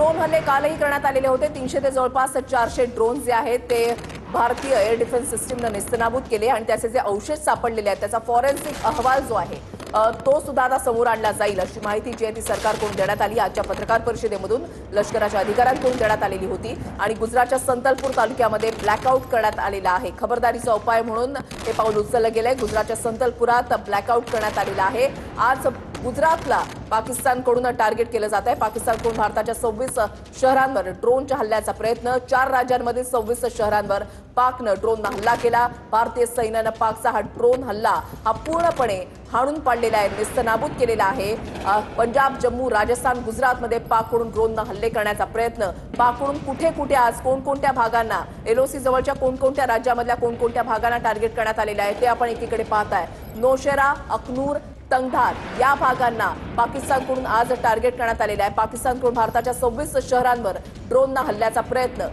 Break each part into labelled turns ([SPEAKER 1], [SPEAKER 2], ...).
[SPEAKER 1] Drone हल्ले कालही करण्यात आलेले होते। 300 ते जवळपास 400 ड्रोन जे आहेत ते भारतीय एअर डिफेन्स सिस्टीमने नेस्तनाबूत केले आणि त्याचे जे अवशेष सापडलेले आहेत त्याचा फॉरेन्सिक अहवाल जो आहे तो सुद्धा आता समोर आणला जाईल अशी माहिती जी आहे ती सरकारकडून देण्यात आली। आजच्या पत्रकार परिषदेमधून लष्कराच्या अधिकाऱ्यांकडून देण्यात आलेली होती आणि गुजरातच्या संतलपूर तालुक्यामध्ये ब्लॅकआउट करण्यात आलेला आहे। खबरदारीचा उपाय म्हणून हे पाऊल उचललं गेलंय। गुजरातच्या संतलपुरात ब्लॅकआउट करण्यात आलेला आहे। आज गुजरातला पाकिस्तानकडून टार्गेट केलं जात आहे। पाकिस्तानकडून भारताच्या 26 शहरांवर ड्रोनच्या हल्ल्याचा प्रयत्न। 4 राज्यांमध्ये 26 शहरांवर पाकनं ड्रोननं हल्ला केला। भारतीय सैन्यानं पाकचा हा ड्रोन हल्ला हा पूर्णपणे हाणून पाडलेला आहे, नेस्तनाबूत केलेला आहे। पंजाब, जम्मू, राजस्थान, गुजरातमध्ये पाककडून ड्रोननं हल्ले करण्याचा प्रयत्न। पाककडून कुठे कुठे आज कोणकोणत्या भागांना एलओसी जवळच्या कोणकोणत्या राज्यामधल्या कोणकोणत्या भागांना टार्गेट करण्यात आलेलं आहे ते आपण एकीकडे पाहताय। नौशेरा, अखनूर, तंगधार या भागांना पाकिस्तानकडून आज टार्गेट करण्यात आलेला आहे। पाकिस्तानकडून भारताच्या 26 शहरांवर ड्रोननं हल्ल्याचा प्रयत्न।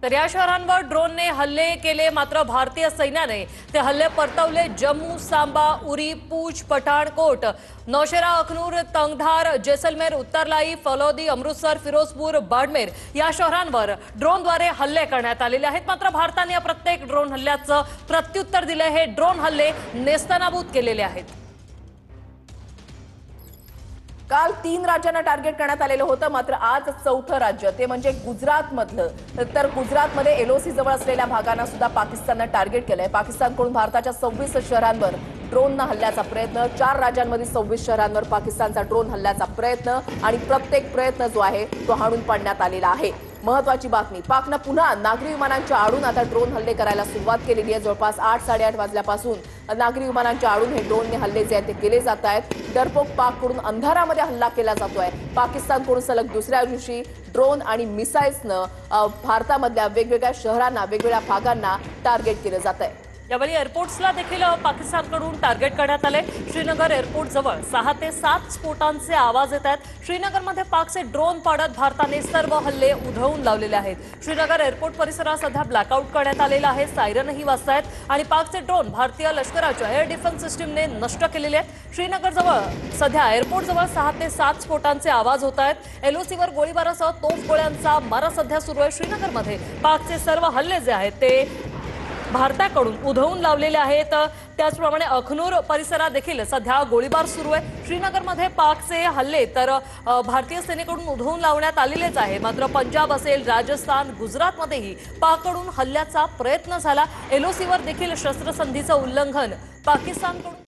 [SPEAKER 2] तर या शहरांवर ड्रोनने हल्ले केले, मात्र भारतीय सैन्याने ते हल्ले परतवले। जम्मू, सांबा, उरी, पूंछ, पठाणकोट, नौशेरा, अखनूर, तंगधार, जैसलमेर, उत्तरलाई, फलौदी, अमृतसर, फिरोजपूर, बाड़मेर या शहरांवर ड्रोनद्वारे हल्ले करण्यात आलेले आहेत। मात्र भारताने या प्रत्येक ड्रोन हल्ल्याचं प्रत्युत्तर दिले। हे ड्रोन हल्ले नेस्तनाबूत केलेले आहेत।
[SPEAKER 1] काल 3 राज्यांना टार्गेट करण्यात आलेलं होतं, मात्र आज 4थं राज्य ते म्हणजे गुजरातमधलं। तर गुजरातमध्ये एलओसी जवळ असलेल्या भागांना सुद्धा पाकिस्ताननं टार्गेट केलंय। पाकिस्तानकडून भारताच्या 26 शहरांवर ड्रोननं हल्ल्याचा प्रयत्न। 4 राज्यांमध्ये 26 शहरांवर पाकिस्तानचा ड्रोन हल्ल्याचा प्रयत्न आणि प्रत्येक प्रयत्न जो आहे तो हाणून पाडण्यात आलेला आहे। महत्वाची बातमी, पाकनं पुन्हा नागरी विमानांच्या आडून आता ड्रोन हल्ले करायला सुरुवात केलेली आहे। जवळपास 8-8:30 वाजल्यापासून नागरी विमानांच्या आडून हे ड्रोनने हल्ले जे आहेत ते केले जात आहेत। डरपोक पाककडून अंधारामध्ये हल्ला केला जातोय। पाकिस्तानकडून सलग दुसऱ्या दिवशी ड्रोन आणि मिसाईल्सनं भारतामधल्या वेगवेगळ्या शहरांना, वेगवेगळ्या भागांना टार्गेट केलं जात आहे।
[SPEAKER 2] यावेळी एअरपोर्ट्सला देखील पाकिस्तानकडून टार्गेट करण्यात आले। श्रीनगर एअरपोर्ट जवळ 6 ते 7 स्फोटांचे आवाज येत आहेत। श्रीनगरमध्ये पाकचे ड्रोन पाडत भारताने सर्व हल्ले उधळून लावलेले आहेत। श्रीनगर एअरपोर्ट परिसरात सध्या ब्लॅकआउट करण्यात आलेला आहे। सायरनही वाजतायत आणि पाकचे ड्रोन भारतीय लष्कराच्या एअर डिफेन्स सिस्टीमने नष्ट केलेले आहेत। श्रीनगर जवळ सध्या एअरपोर्ट जवळ 6 ते 7 स्फोटांचे आवाज होत आहेत। एलओसीवर गोळीबारासह तोफगोळ्यांचा मारा सध्या सुरू आहे। श्रीनगरमध्ये पाकचे सर्व हल्ले जे आहेत ते भारताकडून उधळून लावलेले आहेत। त्याचप्रमाणे अखनूर परिसरात देखील सध्या गोळीबार सुरू आहे। श्रीनगरमध्ये पाकचे हल्ले तर भारतीय सेनेकडून उधळून लावण्यात आलेलेच आहे, मात्र पंजाब असेल, राजस्थान, गुजरातमध्येही पाककडून हल्ल्याचा प्रयत्न झाला। एलओसीवर देखील शस्त्रसंधीचं उल्लंघन पाकिस्तानकडून